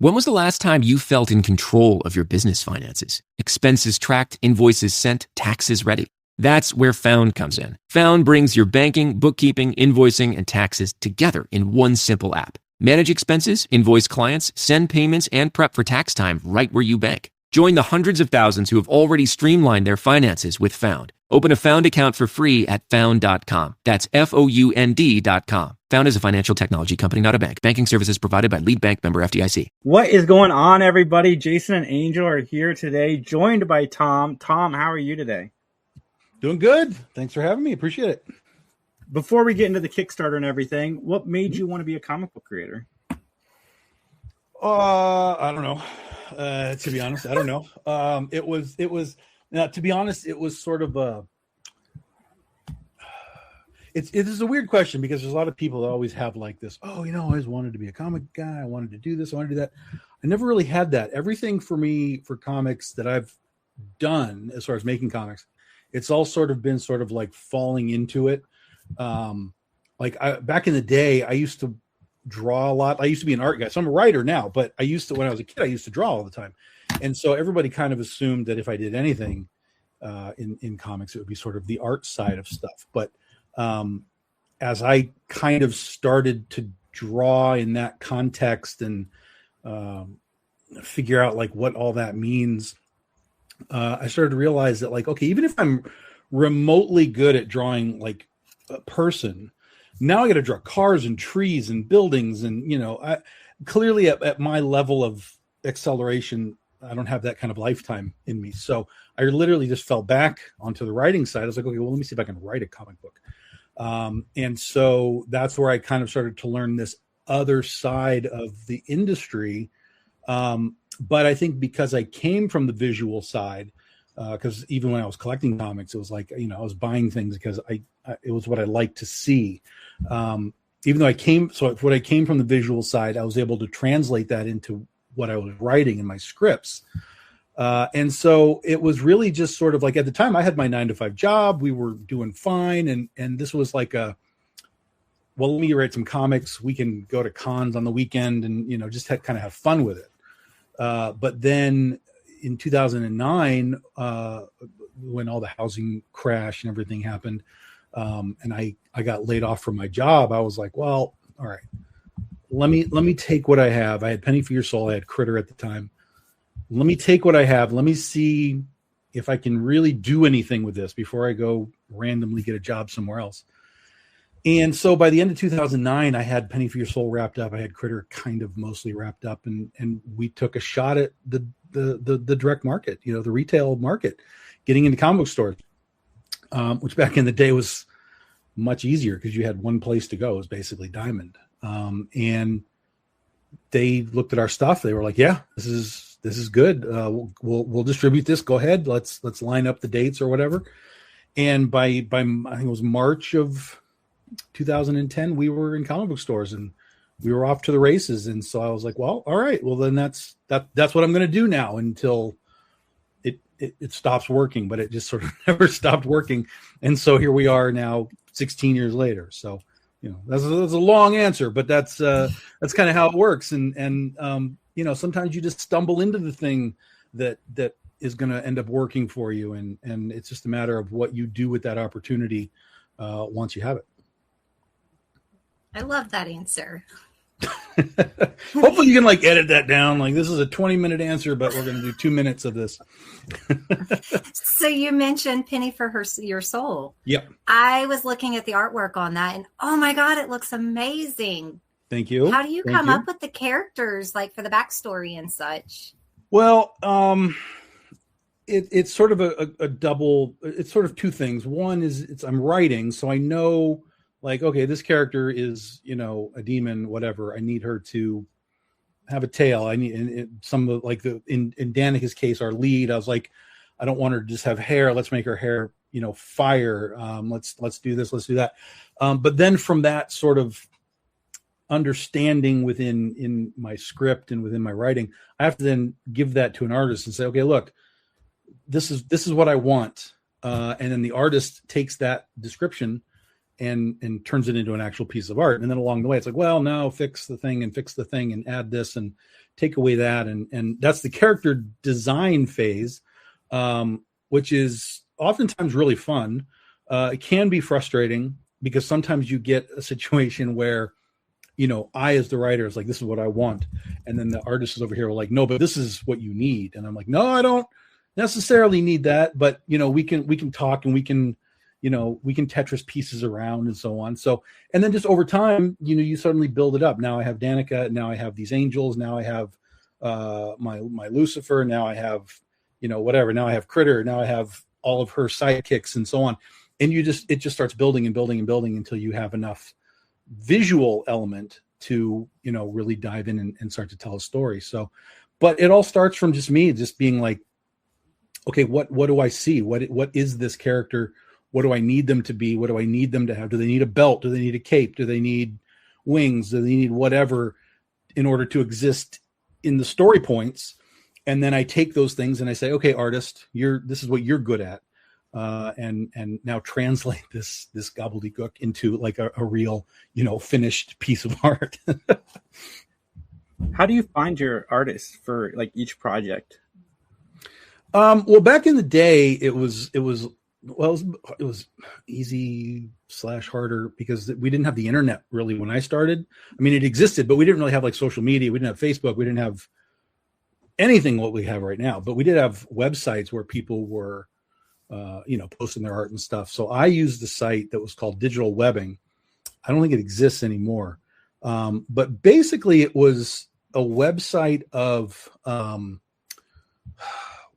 When was the last time you felt in control of your business finances? Expenses tracked, invoices sent, taxes ready. That's where Found comes in. Found brings your banking, bookkeeping, invoicing, and taxes together in one simple app. Manage expenses, invoice clients, send payments, and prep for tax time right where you bank. Join the hundreds of thousands who have already streamlined their finances with Found. Open a Found account for free at found.com. That's FOUND.com. Found is a financial technology company, not a bank. Banking services provided by Lead Bank, member FDIC. What is going on, everybody? Jason and Angel are here today, joined by Tom. Tom, how are you today? Doing good. Thanks for having me. Appreciate it. Before we get into the Kickstarter and everything, what made you want to be a comic book creator? I don't know. To be honest, I don't know. It was to be honest, it was sort of it is a weird question because there's a lot of people that always have like this, I always wanted to be a comic guy. I wanted to do this. I wanted to do that. I never really had that. Everything for me, for comics that I've done as far as making comics, it's all sort of been sort of like falling into it. Back in the day, I used to draw a lot. I used to be an art guy, so I'm a writer now, but when I was a kid, I used to draw all the time. And so everybody kind of assumed that if I did anything in comics, it would be sort of the art side of stuff. But as I kind of started to draw in that context and figure out like what all that means, I started to realize that like, okay, even if I'm remotely good at drawing like a person, now I got to draw cars and trees and buildings. And, clearly at my level of acceleration, I don't have that kind of lifetime in me. So I literally just fell back onto the writing side. I was like, okay, well, let me see if I can write a comic book. And so that's where I kind of started to learn this other side of the industry. But I think because I came from the visual side, because even when I was collecting comics, it was like, I was buying things because it was what I liked to see. Even though I came from the visual side, I was able to translate that into what I was writing in my scripts. And so it was really just sort of like, at the time I had my 9-to-5 job, we were doing fine. And this was like let me write some comics. We can go to cons on the weekend and, just kind of have fun with it. But then in 2009, when all the housing crash and everything happened, and I got laid off from my job, I was like, well, all right, let me take what I have. I had Penny for Your Soul. I had Critter at the time. Let me take what I have. Let me see if I can really do anything with this before I go randomly get a job somewhere else. And so by the end of 2009, I had Penny for Your Soul wrapped up. I had Critter kind of mostly wrapped up, and we took a shot at the direct market, the retail market, getting into comic book stores, which back in the day was much easier because you had one place to go. It was basically Diamond. And they looked at our stuff. They were like, yeah, this is good. We'll distribute this. Go ahead. Let's line up the dates or whatever. And by I think it was March of 2010, we were in comic book stores and we were off to the races. And so I was like, well, all right, well then that's what I'm going to do now until it stops working. But it just sort of never stopped working. And so here we are now 16 years later. So, that's a long answer, but that's kind of how it works. And sometimes you just stumble into the thing that is going to end up working for you. And it's just a matter of what you do with that opportunity once you have it. I love that answer. Hopefully you can edit that down. This is a 20-minute answer, but we're going to do 2 minutes of this. So you mentioned Penny for Your Soul. Yep. I was looking at the artwork on that and oh my God, it looks amazing. Thank you. How do you come up with the characters for the backstory and such? Well, it's sort of a double, it's sort of two things. One is I'm writing, so I know okay, this character is, a demon, whatever. I need her to have a tail. I need some of in Danica's case, our lead, I was like, I don't want her to just have hair. Let's make her hair, fire. Let's do this. Let's do that. But then from that sort of understanding in my script and within my writing, I have to then give that to an artist and say, okay, look, this is what I want. And then the artist takes that description and turns it into an actual piece of art. And then along the way, it's like, well, now fix the thing and add this and take away that. And that's the character design phase, which is oftentimes really fun. It can be frustrating because sometimes you get a situation where, I, as the writer, is like, this is what I want. And then the artist is over here like, no, but this is what you need. And I'm like, no, I don't necessarily need that. But, we can talk and we can Tetris pieces around and so on. So, and then just over time, you suddenly build it up. Now I have Danica. Now I have these angels. Now I have my Lucifer. Now I have, whatever. Now I have Critter. Now I have all of her sidekicks and so on. And it just starts building and building and building until you have enough visual element to, really dive in and start to tell a story. So, but it all starts from just me just being like, okay, what do I see? What is this character? What do I need them to be? What do I need them to have? Do they need a belt? Do they need a cape? Do they need wings? Do they need whatever in order to exist in the story points? And then I take those things and I say, okay, artist, this is what you're good at. And now translate this gobbledygook into like a real, finished piece of art. How do you find your artists for like each project? Well, back in the day, it was easy / harder because we didn't have the internet really when I started. I mean, it existed, but we didn't really have like social media. We didn't have Facebook. We didn't have anything what we have right now, but we did have websites where people were, posting their art and stuff. So I used the site that was called Digital Webbing. I don't think it exists anymore. But basically it was a website of,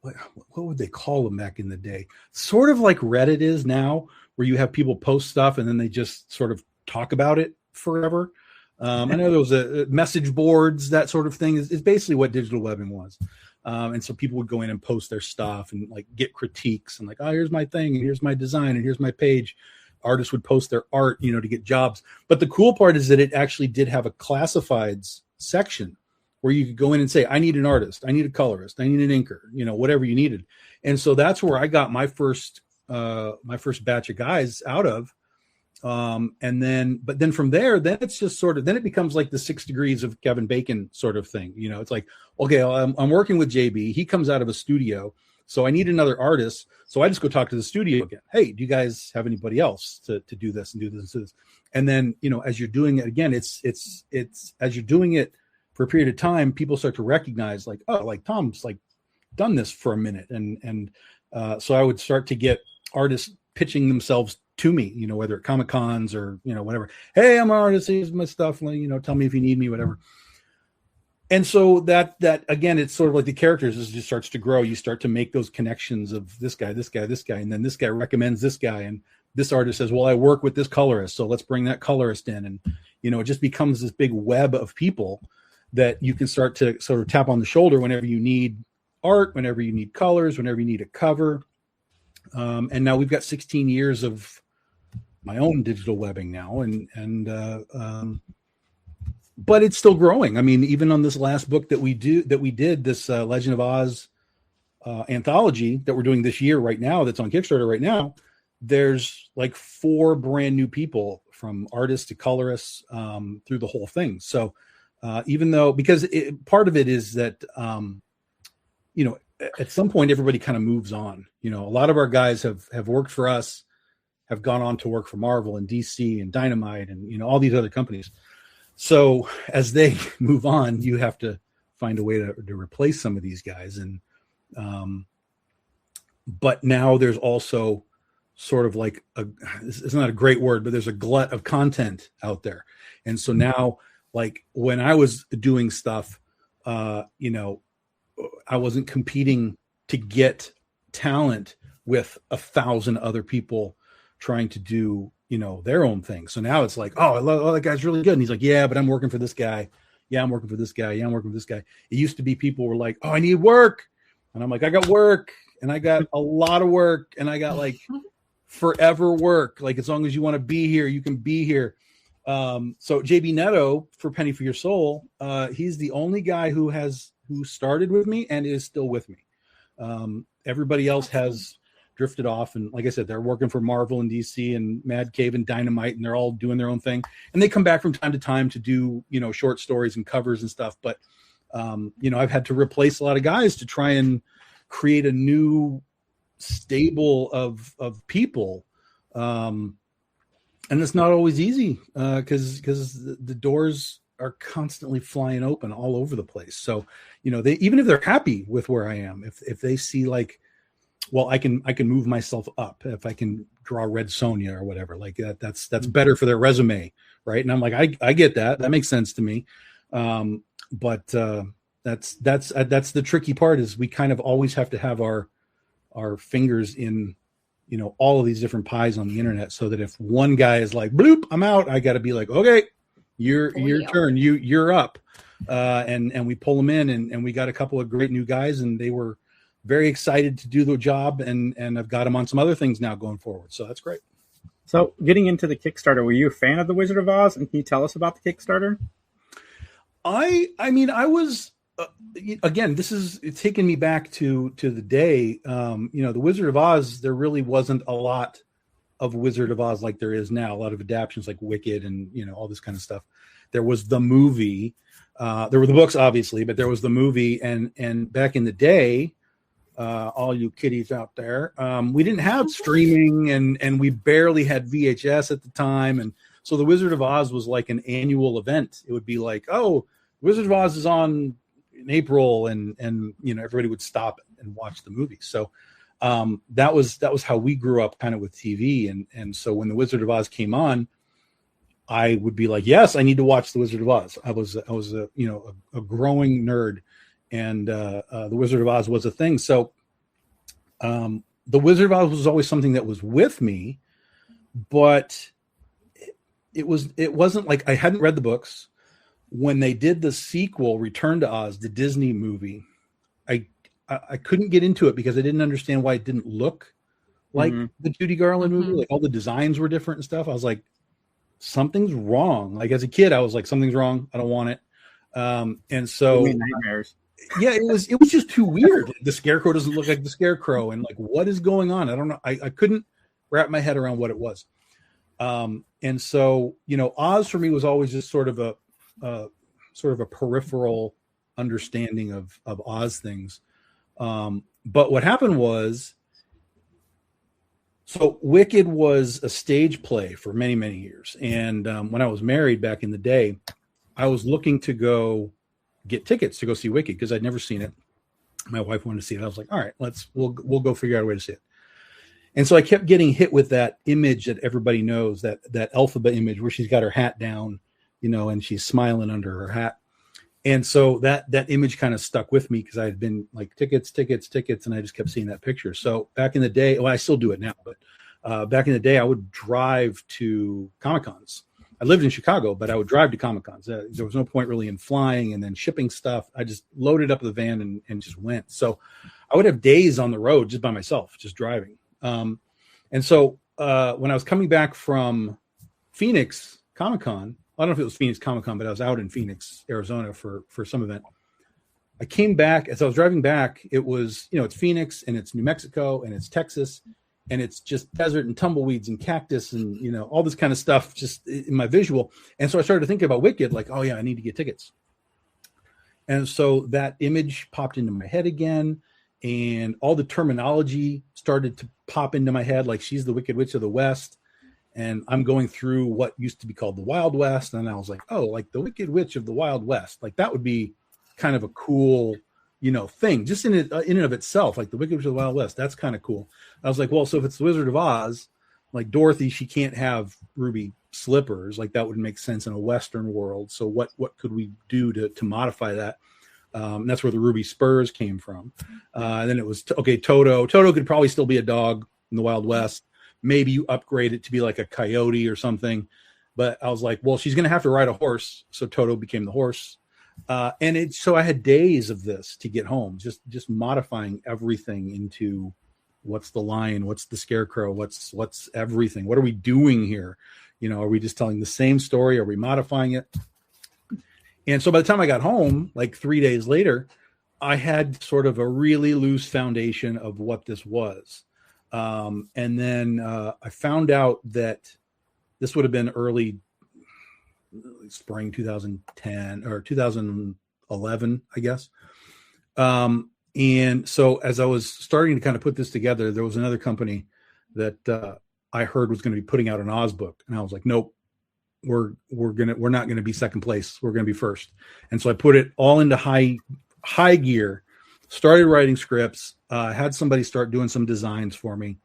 what would they call them back in the day? Sort of like Reddit is now, where you have people post stuff and then they just sort of talk about it forever. I know there was a message boards, that sort of thing is basically what digital webbing was. And so people would go in and post their stuff and like get critiques and like, oh, here's my thing and here's my design and here's my page. Artists would post their art, to get jobs. But the cool part is that it actually did have a classifieds section where you could go in and say, I need an artist, I need a colorist, I need an inker, whatever you needed. And so that's where I got my first batch of guys out of. But then from there, then it's just then it becomes like the 6 degrees of Kevin Bacon sort of thing. It's like, okay, I'm working with JB. He comes out of a studio. So I need another artist. So I just go talk to the studio again. Hey, do you guys have anybody else to do this and do this and do this? And then, as you're doing it again, it's as you're doing it for a period of time, people start to recognize like, oh, like Tom's like done this for a minute. And so I would start to get artists pitching themselves to me, whether at Comic Cons or, whatever. Hey, I'm an artist. Here's my stuff. Tell me if you need me, whatever. And so that again, it's sort of like the characters as it just starts to grow. You start to make those connections of this guy, and then this guy recommends this guy, and this artist says, well, I work with this colorist, so let's bring that colorist in. And, it just becomes this big web of people that you can start to sort of tap on the shoulder whenever you need art, whenever you need colors, whenever you need a cover. And now we've got 16 years of my own digital webbing now. But it's still growing. I mean, even on this last book that we did this Legend of Oz anthology that we're doing this year right now, that's on Kickstarter right now, there's like 4 brand new people from artists to colorists through the whole thing. So even though, because part of it is that, at some point everybody kind of moves on. A lot of our guys have worked for us, have gone on to work for Marvel and DC and Dynamite and, all these other companies. So as they move on, you have to find a way to replace some of these guys. And, but now there's also sort of like it's not a great word, but there's a glut of content out there. And so now, like when I was doing stuff, I wasn't competing to get talent with 1,000 other people trying to do, their own thing. So now it's like, oh, that guy's really good. And he's like, yeah, but I'm working for this guy. Yeah, I'm working for this guy. Yeah, I'm working for this guy. It used to be people were like, oh, I need work. And I'm like, I got work and I got a lot of work and I got like forever work. Like as long as you want to be here, you can be here. So JB Neto for Penny for Your Soul, he's the only guy who started with me and is still with me. Everybody else has drifted off. And like I said, they're working for Marvel and DC and Mad Cave and Dynamite, and they're all doing their own thing. And they come back from time to time to do, short stories and covers and stuff. But, I've had to replace a lot of guys to try and create a new stable of people. And it's not always easy because the doors are constantly flying open all over the place. So, they, even if they're happy with where I am, if they see like, well, I can move myself up if I can draw Red Sonja or whatever, like that's better for their resume. Right. And I'm like, I get that. That makes sense to me. But that's the tricky part, is we kind of always have to have our fingers in, all of these different pies on the internet, so that if one guy is like, bloop, I'm out, I got to be like, okay, your turn, you're up. And we pull them in, and we got a couple of great new guys, and they were very excited to do the job. And I've got them on some other things now going forward. So that's great. So getting into the Kickstarter, were you a fan of The Wizard of Oz? And can you tell us about the Kickstarter? I mean, I was, again, this is taking me back to the day, The Wizard of Oz, there really wasn't a lot of Wizard of Oz like there is now. A lot of adaptations like Wicked and, all this kind of stuff. There was the movie, there were the books, obviously, but there was the movie. And back in the day, all you kiddies out there, we didn't have streaming, and we barely had VHS at the time. And so The Wizard of Oz was like an annual event. It would be like, oh, Wizard of Oz is on in April, and everybody would stop and watch the movie. So that was how we grew up kind of with TV. And so when The Wizard of Oz came on, I would be like, yes, I need to watch The Wizard of Oz. I was a growing nerd, and The Wizard of Oz was a thing. So The Wizard of Oz was always something that was with me, but it wasn't like I hadn't read the books. When they did the sequel, Return to Oz, the Disney movie, I couldn't get into it because I didn't understand why it didn't look like the Judy Garland movie. Like all the designs were different and stuff. I was like, something's wrong. Like as a kid, I was like, something's wrong. I don't want it. And so nightmares. Yeah, it was just too weird. Like, the Scarecrow doesn't look like the Scarecrow, and like, what is going on? I don't know. I couldn't wrap my head around what it was. And so, Oz for me was always just sort of a peripheral understanding of Oz things. But what happened was, so Wicked was a stage play for many, many years. And when I was married back in the day, I was looking to go get tickets to go see Wicked because I'd never seen it. My wife wanted to see it. I was like, all right, we'll go figure out a way to see it. And so I kept getting hit with that image that everybody knows, that Elphaba image where she's got her hat down, and she's smiling under her hat. And so that image kind of stuck with me because I had been like tickets, and I just kept seeing that picture. So back in the day, well, I still do it now, but back in the day, I would drive to Comic-Cons. I lived in Chicago, but I would drive to Comic-Cons. There was no point really in flying and then shipping stuff. I just loaded up the van and just went. So I would have days on the road just by myself, just driving. And so when I was coming back from Phoenix Comic-Con, I don't know if it was Phoenix Comic-Con, but I was out in Phoenix, Arizona for some event. I came back, as I was driving back, it was, it's Phoenix and it's New Mexico and it's Texas and it's just desert and tumbleweeds and cactus and, all this kind of stuff just in my visual. And so I started thinking about Wicked, like, oh yeah, I need to get tickets. And so that image popped into my head again, and all the terminology started to pop into my head, like she's the Wicked Witch of the West. And I'm going through what used to be called the Wild West. And I was like, oh, like the Wicked Witch of the Wild West. Like that would be kind of a cool, thing just in and of itself. Like the Wicked Witch of the Wild West. That's kind of cool. I was like, well, so if it's the Wizard of Oz, like Dorothy, she can't have ruby slippers. Like that would make sense in a Western world. So what could we do to modify that? And that's where the ruby spurs came from. And then it was, Toto. Toto could probably still be a dog in the Wild West. Maybe you upgrade it to be like a coyote or something. But I was like, well, she's going to have to ride a horse. So Toto became the horse. So I had days of this to get home, just modifying everything into what's the lion, what's the scarecrow, what's everything. What are we doing here? Are we just telling the same story? Are we modifying it? And so by the time I got home, like 3 days later, I had sort of a really loose foundation of what this was. And then I found out that this would have been early spring 2010 or 2011, I guess. And so as I was starting to kind of put this together, there was another company that I heard was going to be putting out an Oz book. And I was like, nope, we're not going to be second place. We're going to be first. And so I put it all into high gear, started writing scripts, had somebody start doing some designs for me,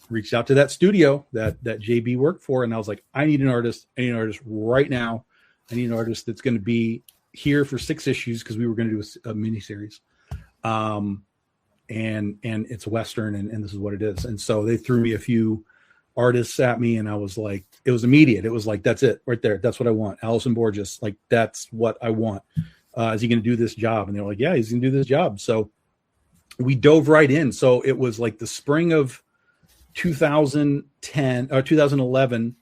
reached out to that studio that JB worked for. And I was like, I need an artist right now. I need an artist that's going to be here for 6 issues, because we were going to do a mini series. And it's Western, and this is what it is. And so they threw me a few artists at me, and I was like, it was immediate. It was like, that's it right there. That's what I want. Allison Borges. Like, that's what I want. Is he going to do this job? And they're like, yeah, he's going to do this job. So we dove right in. So it was like the spring of 2010 or 2011.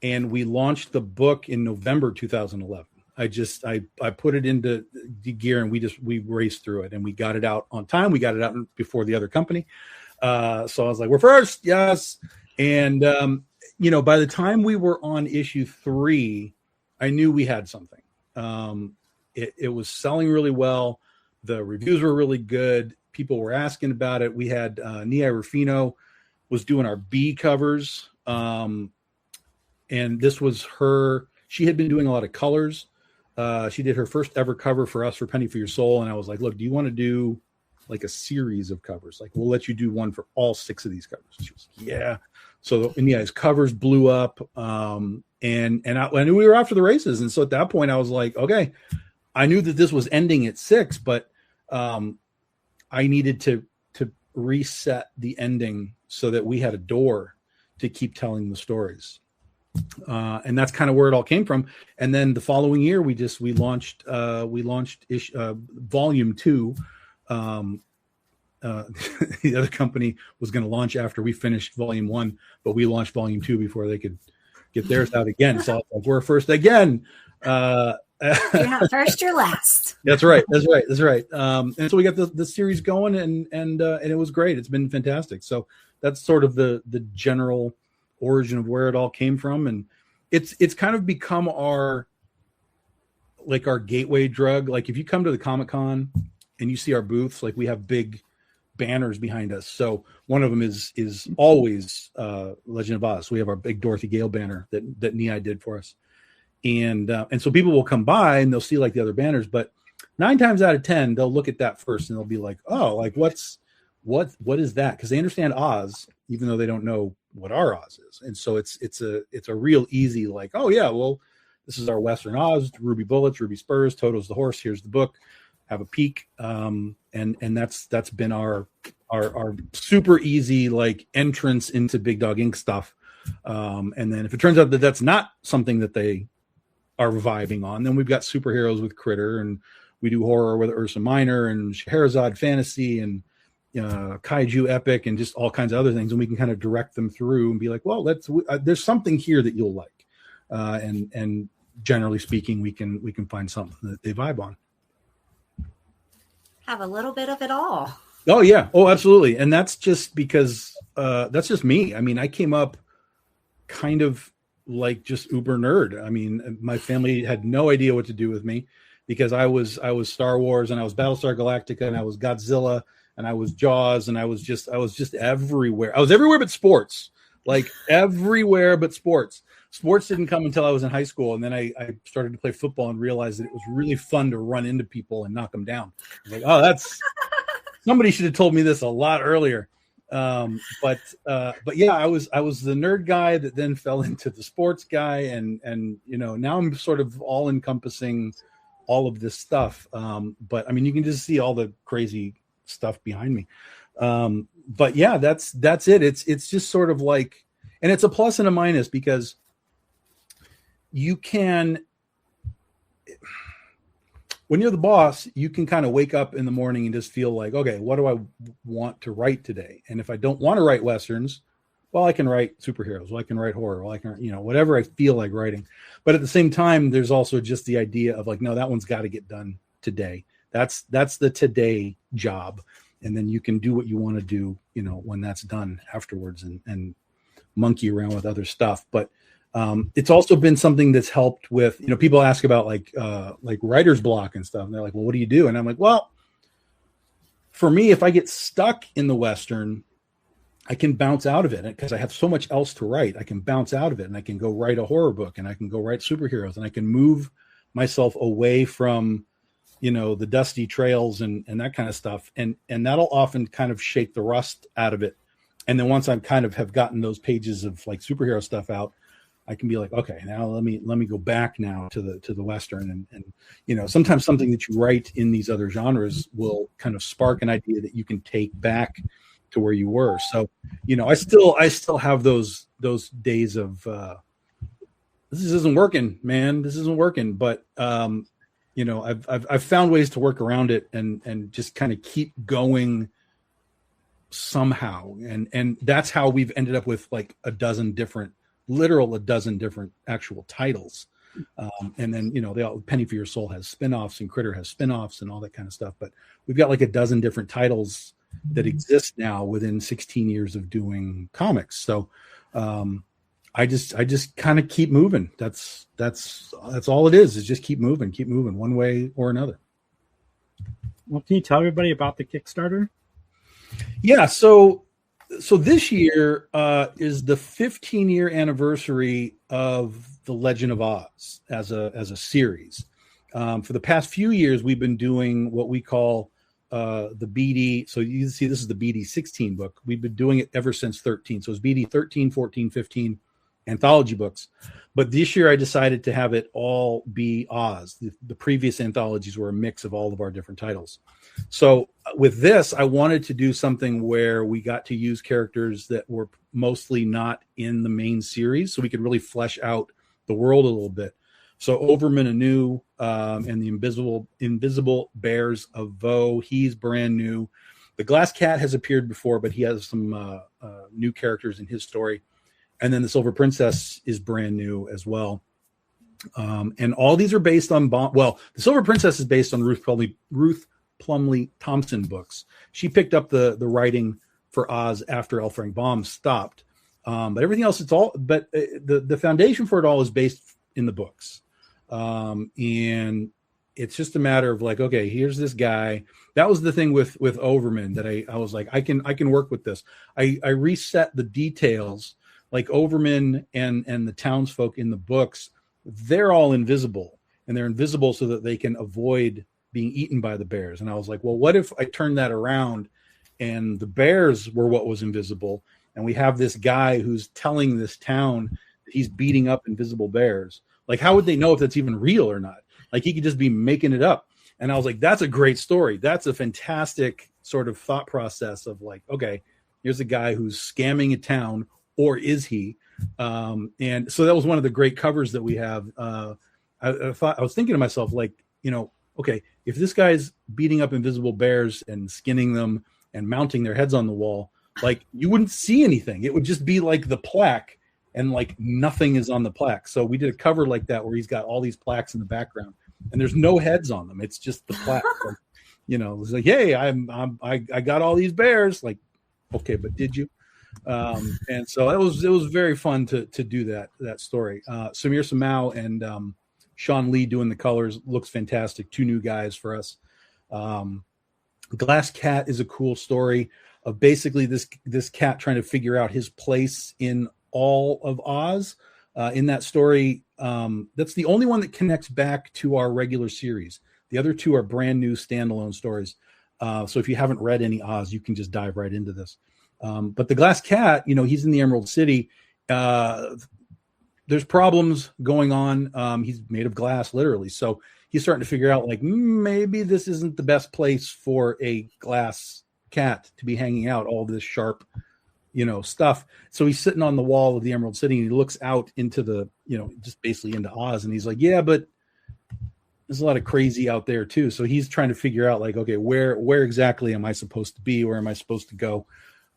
And we launched the book in November 2011. I put it into gear, and we raced through it, and we got it out on time. We got it out before the other company. So I was like, we're first. Yes. And, by the time we were on issue 3, I knew we had something. It was selling really well. The reviews were really good. People were asking about it. We had Nia Rufino was doing our B covers. And this was her. She had been doing a lot of colors. She did her first ever cover for us for Penny for Your Soul. And I was like, look, do you want to do like a series of covers? Like, we'll let you do one for all 6 of these covers. And she was like, yeah. So his covers blew up. And I knew we were after the races. And so at that point I was like, okay, I knew that this was ending at 6, but I needed to reset the ending so that we had a door to keep telling the stories. And that's kind of where it all came from. And then the following year, we launched volume 2. The other company was going to launch after we finished volume 1, but we launched volume 2 before they could get theirs out again. So we're first again. You're not first, you're last. That's right. And so we got the series going, and it was great. It's been fantastic. So that's sort of the general origin of where it all came from, and it's kind of become our gateway drug. Like, if you come to the Comic-Con and you see our booths, like, we have big banners behind us. So one of them is always Legend of Oz. We have our big Dorothy Gale banner that Nia did for us, and so people will come by and they'll see like the other banners, but 9 times out of 10 they'll look at that first and they'll be like, oh, like what is that? Because they understand Oz, even though they don't know what our Oz is. And so it's a real easy, like, oh yeah, well, this is our Western Oz, Ruby Bullets, Ruby Spurs, Toto's the horse, here's the book, have a peek. And that's been our super easy like entrance into Big Dog Ink stuff. And then if it turns out that that's not something that they are reviving on, then we've got superheroes with Critter, and we do horror with Ursa Minor and Scheherazade fantasy and kaiju epic and just all kinds of other things, and we can kind of direct them through and be like, well, there's something here that you'll like, and generally speaking, we can find something that they vibe on. Have a little bit of it all. Oh yeah, oh absolutely. And that's just because that's just me. I mean, I came up kind of like just uber nerd. I mean, my family had no idea what to do with me, because I was Star Wars, and I was Battlestar Galactica, and I was Godzilla, and I was Jaws, and I was just everywhere. I was everywhere but sports, like everywhere but sports. Sports didn't come until I was in high school, and then I started to play football and realized that it was really fun to run into people and knock them down. I was like, oh, that's somebody should have told me this a lot earlier. But yeah, I was the nerd guy that then fell into the sports guy, and now I'm sort of all encompassing all of this stuff. But I mean, you can just see all the crazy stuff behind me. But yeah, that's it. It's just sort of like, and it's a plus and a minus, because you can, when you're the boss, you can kind of wake up in the morning and just feel like, okay, what do I want to write today? And if I don't want to write Westerns, well, I can write superheroes. Well, I can write horror. Well, I can, whatever I feel like writing. But at the same time, there's also just the idea of like, no, that one's got to get done today. That's the today job. and then you can do what you want to do, when that's done afterwards, and monkey around with other stuff. But it's also been something that's helped with, people ask about like writer's block and stuff. And they're like, well, what do you do? And I'm like, well, for me, if I get stuck in the Western, I can bounce out of it because I have so much else to write. I can bounce out of it, and I can go write a horror book, and I can go write superheroes, and I can move myself away from, the dusty trails and that kind of stuff. And that'll often kind of shake the rust out of it. And then once I kind of have gotten those pages of like superhero stuff out, I can be like, okay, now let me go back now to the Western, and sometimes something that you write in these other genres will kind of spark an idea that you can take back to where you were. So, I still have those days of this isn't working, man. This isn't working. But I've found ways to work around it and just kind of keep going somehow. And that's how we've ended up with like a dozen different actual titles. And then, they all, Penny for Your Soul has spinoffs, and Critter has spinoffs and all that kind of stuff. But we've got like a dozen different titles that exist now within 16 years of doing comics. So I just kind of keep moving. That's all it is just keep moving one way or another. Well, can you tell everybody about the Kickstarter? Yeah. So this year is the 15-year anniversary of The Legend of Oz as a series. For the past few years, we've been doing what we call the BD. So you can see this is the BD16 book. We've been doing it ever since 13. So it's BD 13, 14, 15 anthology books. But this year I decided to have it all be Oz. The previous anthologies were a mix of all of our different titles. So with this, I wanted to do something where we got to use characters that were mostly not in the main series, so we could really flesh out the world a little bit. So Overman Anu and the Invisible Bears of Vo, he's brand new. The Glass Cat has appeared before, but he has some new characters in his story. And then the Silver Princess is brand new as well. And all these are based on the Silver Princess is based on Ruth Plumley Thompson books. She picked up the writing for Oz after L. Frank Baum stopped. But everything else, the foundation for it all is based in the books. And it's just a matter of like, okay, here's this guy. That was the thing with Overman that I was like, I can work with this. I reset the details. Like Overman and the townsfolk in the books, they're all invisible, and they're invisible so that they can avoid being eaten by the bears. And I was like, well, what if I turned that around and the bears were what was invisible, and we have this guy who's telling this town that he's beating up invisible bears? Like, how would they know if that's even real or not? Like, he could just be making it up. And I was like, that's a great story. That's a fantastic sort of thought process of like, okay, here's a guy who's scamming a town. Or is he? And so that was one of the great covers that we have. I was thinking to myself, like, okay, if this guy's beating up invisible bears and skinning them and mounting their heads on the wall, like, you wouldn't see anything. It would just be like the plaque, and like nothing is on the plaque. So we did a cover like that where he's got all these plaques in the background, and there's no heads on them. It's just the plaque. Like, it's like, hey, I got all these bears. Like, okay, but did you? And so it was very fun to do that story. Samir Samau and Sean Lee doing the colors looks fantastic. Two new guys for us. Glass Cat is a cool story of basically this cat trying to figure out his place in all of Oz. In that story, that's the only one that connects back to our regular series. The other two are brand new standalone stories. So if you haven't read any Oz, you can just dive right into this. But the Glass Cat, he's in the Emerald City. There's problems going on. He's made of glass, literally. So he's starting to figure out, like, maybe this isn't the best place for a glass cat to be hanging out all this sharp, stuff. So he's sitting on the wall of the Emerald City, and he looks out into the, just basically into Oz. And he's like, yeah, but there's a lot of crazy out there too. So he's trying to figure out, like, okay, where exactly am I supposed to be? Where am I supposed to go?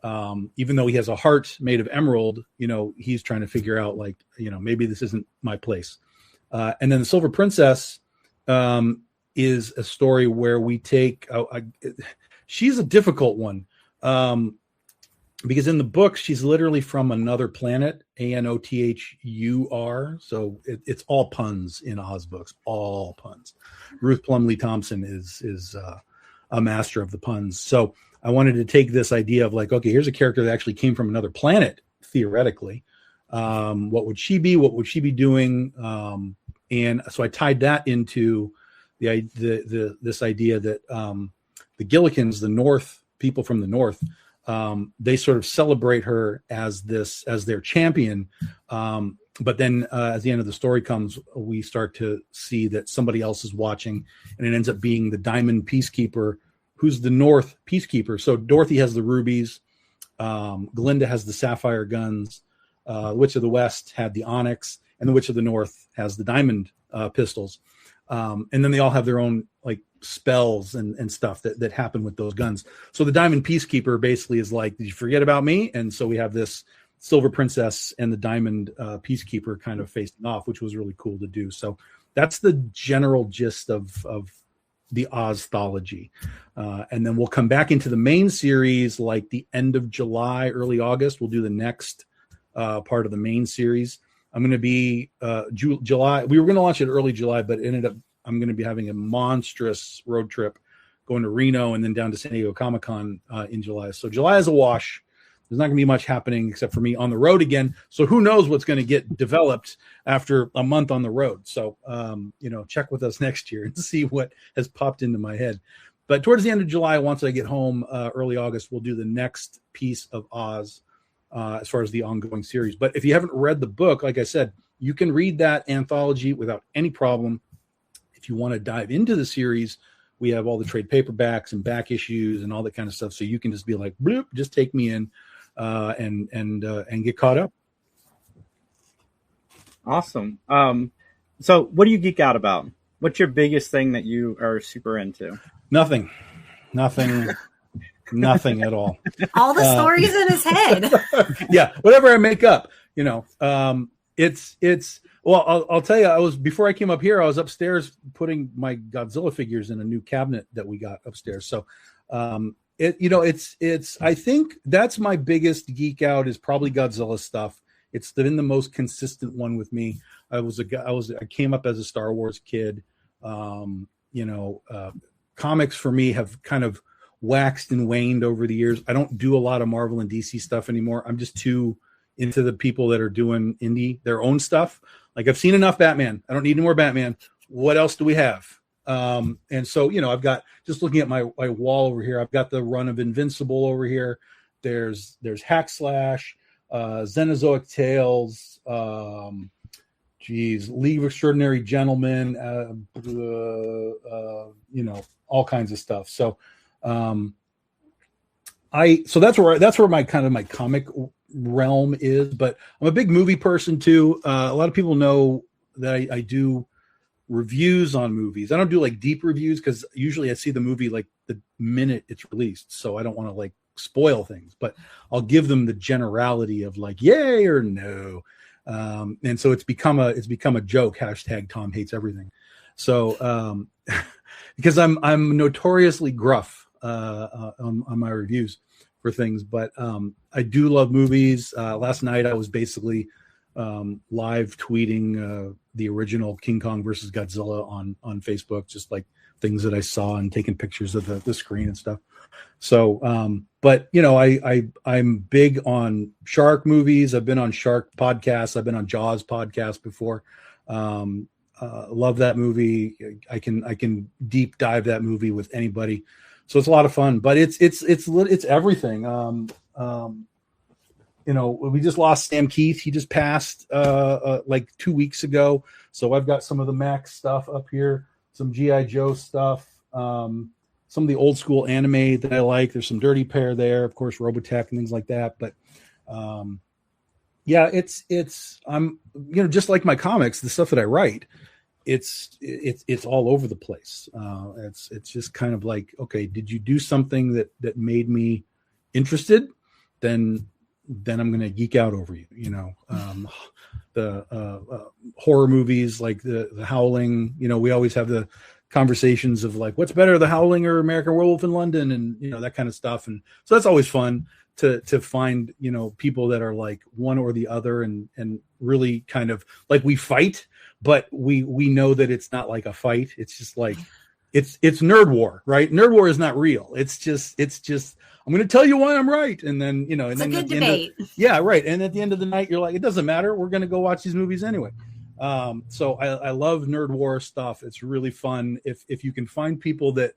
Even though he has a heart made of emerald, he's trying to figure out, like, maybe this isn't my place. And then the Silver Princess is a story where we take, she's a difficult one. Because in the book, she's literally from another planet, Anothur. So it's all puns in Oz books, all puns. Ruth Plumley Thompson is a master of the puns. So I wanted to take this idea of like, okay, here's a character that actually came from another planet, theoretically. What would she be? What would she be doing? And so I tied that into this idea that the Gillikins, the North, people from the North, they sort of celebrate her as their champion. But then as the end of the story comes, we start to see that somebody else is watching, and it ends up being the Diamond Peacekeeper, who's the North Peacekeeper. So Dorothy has the rubies. Glinda has the sapphire guns. The Witch of the West had the onyx, and the Witch of the North has the diamond pistols. And then they all have their own like spells and stuff that happen with those guns. So the Diamond Peacekeeper basically is like, did you forget about me? And so we have this Silver Princess and the Diamond Peacekeeper kind of facing off, which was really cool to do. So that's the general gist of the Ozthology. And then we'll come back into the main series like the end of July, early August. We'll do the next part of the main series. I'm going to be July. We were going to launch it early July, but it ended up I'm going to be having a monstrous road trip going to Reno and then down to San Diego Comic-Con in July. So July is a wash. There's not going to be much happening except for me on the road again. So who knows what's going to get developed after a month on the road. So, check with us next year and see what has popped into my head. But towards the end of July, once I get home, early August, we'll do the next piece of Oz as far as the ongoing series. But if you haven't read the book, like I said, you can read that anthology without any problem. If you want to dive into the series, we have all the trade paperbacks and back issues and all that kind of stuff. So you can just be like, bloop, just take me in and get caught up. Awesome. So what do you geek out about? What's your biggest thing that you are super into? Nothing at all. All the stories in his head. Yeah. Whatever I make up, well, I'll tell you, before I came up here, I was upstairs putting my Godzilla figures in a new cabinet that we got upstairs. So, I think that's my biggest geek out is probably Godzilla stuff. It's been the most consistent one with me. I came up as a Star Wars kid. Comics for me have kind of waxed and waned over the years. I don't do a lot of Marvel and DC stuff anymore. I'm just too into the people that are doing their own stuff. Like I've seen enough Batman. I don't need any more Batman. What else do we have? And so, I've got, just looking at my wall over here, I've got the run of Invincible over here. There's Hack Slash, Xenozoic Tales, League of Extraordinary Gentlemen, all kinds of stuff. So, that's where my comic realm is, but I'm a big movie person too. A lot of people know that I do reviews on movies. I don't do like deep reviews because usually I see the movie like the minute it's released, so I don't want to like spoil things, but I'll give them the generality of like yay or no. And so it's become a joke, hashtag Tom hates everything. So because I'm notoriously gruff on my reviews for things, but I do love movies. Last night I was basically live tweeting the original King Kong versus Godzilla on Facebook, just like things that I saw and taking pictures of the screen and stuff. So, but I'm big on shark movies. I've been on shark podcasts. I've been on Jaws podcast before. Love that movie. I can deep dive that movie with anybody. So it's a lot of fun, but it's everything. We just lost Sam Keith. He just passed like 2 weeks ago. So I've got some of the Max stuff up here, some G.I. Joe stuff, some of the old school anime that I like. There's some Dirty Pair there, of course, Robotech and things like that. But I'm just like my comics, the stuff that I write, it's all over the place. It's just kind of like, okay, did you do something that made me interested? Then I'm going to geek out over you. The horror movies like the Howling. We always have the conversations of like, what's better, The Howling or American Werewolf in London, and that kind of stuff. And so that's always fun to find people that are like one or the other, and really kind of like we fight, but we know that it's not like a fight. It's just like it's nerd war, right? Nerd war is not real. It's just I'm going to tell you why I'm right, and then and it's then a good debate. Yeah, right. And at the end of the night, you're like, it doesn't matter. We're going to go watch these movies anyway. So I love nerd war stuff. It's really fun if you can find people that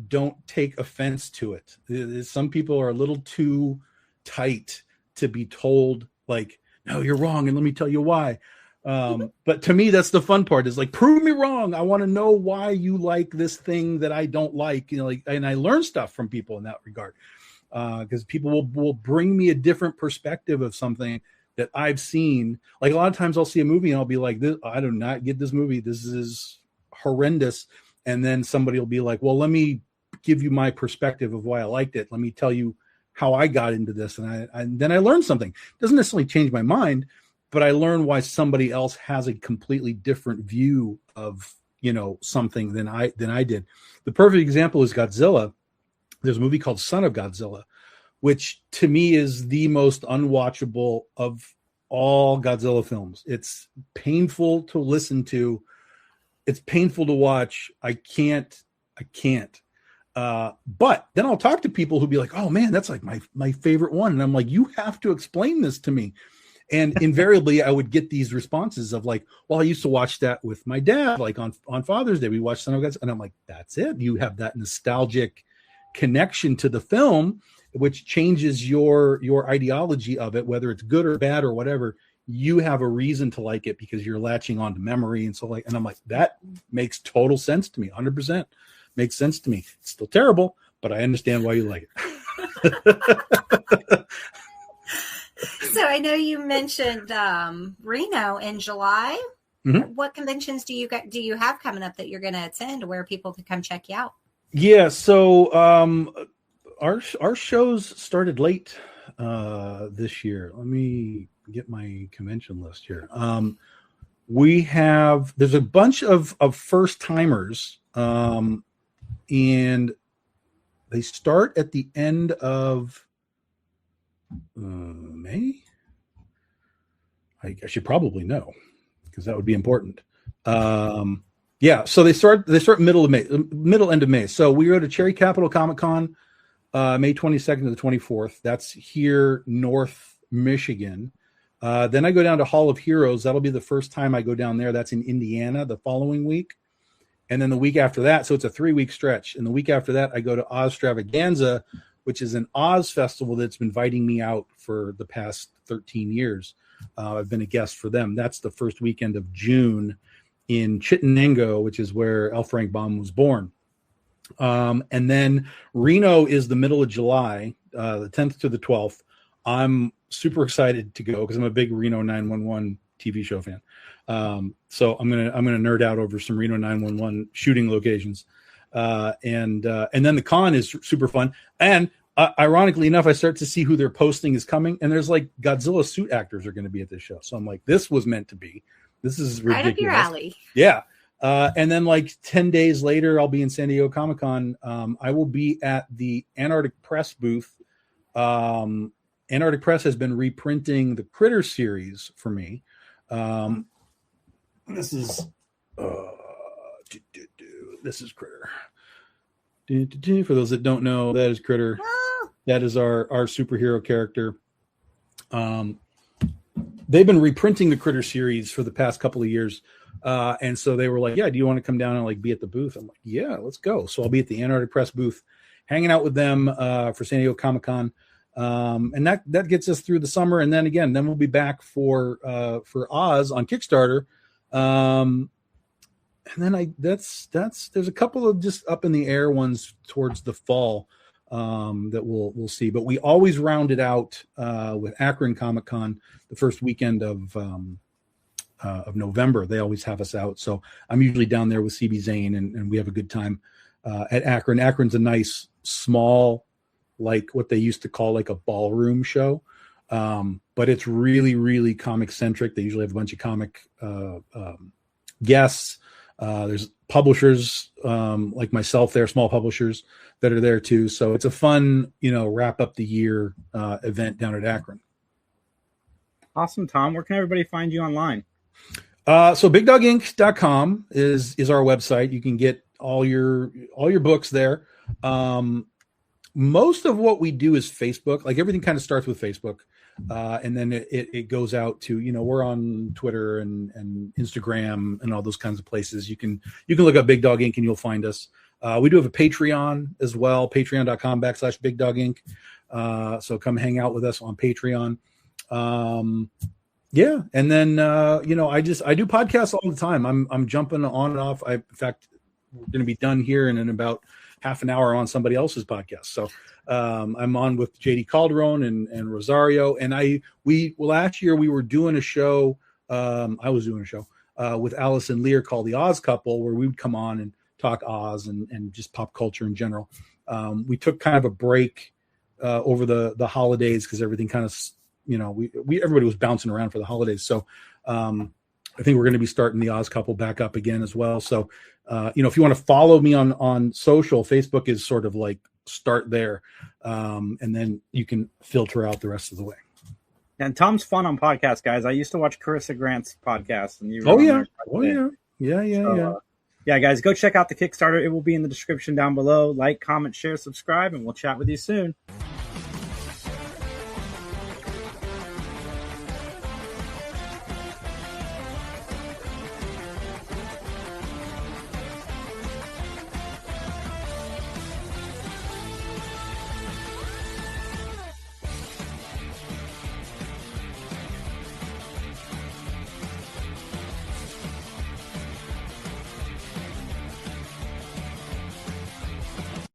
don't take offense to it. Some people are a little too tight to be told like, no, you're wrong, and let me tell you why. But to me, that's the fun part, is like, prove me wrong. I want to know why you like this thing that I don't like, and I learn stuff from people in that regard. Because people will bring me a different perspective of something that I've seen. Like a lot of times I'll see a movie and I'll be like, I do not get this movie. This is horrendous. And then somebody will be like, well, let me give you my perspective of why I liked it. Let me tell you how I got into this. And then I learned something. It doesn't necessarily change my mind, but I learned why somebody else has a completely different view of, something than I did. The perfect example is Godzilla. There's a movie called Son of Godzilla, which to me is the most unwatchable of all Godzilla films. It's painful to listen to. It's painful to watch. I can't. But then I'll talk to people who'll be like, oh man, that's like my favorite one. And I'm like, you have to explain this to me. And invariably I would get these responses of like, well, I used to watch that with my dad, like on Father's Day, we watched Son of Godzilla. And I'm like, that's it. You have that nostalgic connection to the film, which changes your ideology of it, whether it's good or bad or whatever. You have a reason to like it because you're latching on to memory. And so and I'm like, that makes total sense to me. 100% makes sense to me. It's still terrible, but I understand why you like it. So I know you mentioned Reno in July. Mm-hmm. What conventions do you have coming up that you're going to attend, where people can come check you out? Yeah. So our shows started late this year. Let me get my convention list here. There's a bunch of first timers, and they start at the end of May. I should probably know, because that would be important. Yeah, so they start middle end of May. So we go to Cherry Capital Comic Con, May 22nd to the 24th. That's here, North Michigan. Then I go down to Hall of Heroes. That'll be the first time I go down there. That's in Indiana the following week. And then the week after that, so it's a 3-week stretch. And the week after that, I go to Ozthology, which is an Oz festival that's been inviting me out for the past 13 years. I've been a guest for them. That's the first weekend of June in Chittenango, which is where L. Frank Baum was born. And then Reno is the middle of July, the 10th to the 12th. I'm super excited to go because I'm a big Reno 911 TV show fan. So I'm gonna nerd out over some Reno 911 shooting locations. And then the con is super fun. And ironically enough, I start to see who they're posting is coming, and there's like Godzilla suit actors are going to be at this show. So I'm like, this was meant to be. This is ridiculous. Right up your alley. Yeah. And then like 10 days later, I'll be in San Diego Comic-Con. I will be at the Antarctic Press booth. Antarctic Press has been reprinting the Critter series for me. This is Critter. For those that don't know, that is Critter. That is our superhero character. They've been reprinting the Critter series for the past couple of years. And so they were like, yeah, do you want to come down and like be at the booth? I'm like, yeah, let's go. So I'll be at the Antarctic Press booth, hanging out with them for San Diego Comic-Con. And that gets us through the summer. And then we'll be back for Oz on Kickstarter. And then there's a couple of just up in the air ones towards the fall that we'll see. But we always round it out with Akron Comic-Con the first weekend of November. They always have us out. So I'm usually down there with CB Zane, and we have a good time at Akron. Akron's a nice, small, like what they used to call like a ballroom show. But it's really, really comic centric. They usually have a bunch of comic guests. There's publishers like myself there, small publishers that are there too. So it's a fun, wrap up the year event down at Akron. Awesome, Tom. Where can everybody find you online? So bigdoginc.com is our website. You can get all your books there. Most of what we do is Facebook. Like everything kind of starts with Facebook. And then it goes out to, we're on Twitter and Instagram and all those kinds of places. You can look up Big Dog Inc. and you'll find us. We do have a Patreon as well, patreon.com/Big Dog Inc. So come hang out with us on Patreon. Yeah. And then, I do podcasts all the time. I'm jumping on and off. In fact, we're going to be done here and in about half an hour on somebody else's podcast. So, I'm on with JD Calderon and Rosario. And last year we were doing a show. I was doing a show, with Allison Lear called the Oz Couple, where we would come on and talk Oz and just pop culture in general. We took kind of a break, over the holidays because everything kind of, everybody was bouncing around for the holidays. So, I think we're going to be starting the Oz Couple back up again as well. So, if you want to follow me on social, Facebook is sort of like start there. And then you can filter out the rest of the way. And Tom's fun on podcasts, guys. I used to watch Carissa Grant's podcast. And Yeah, guys, go check out the Kickstarter. It will be in the description down below. Like, comment, share, subscribe, and we'll chat with you soon.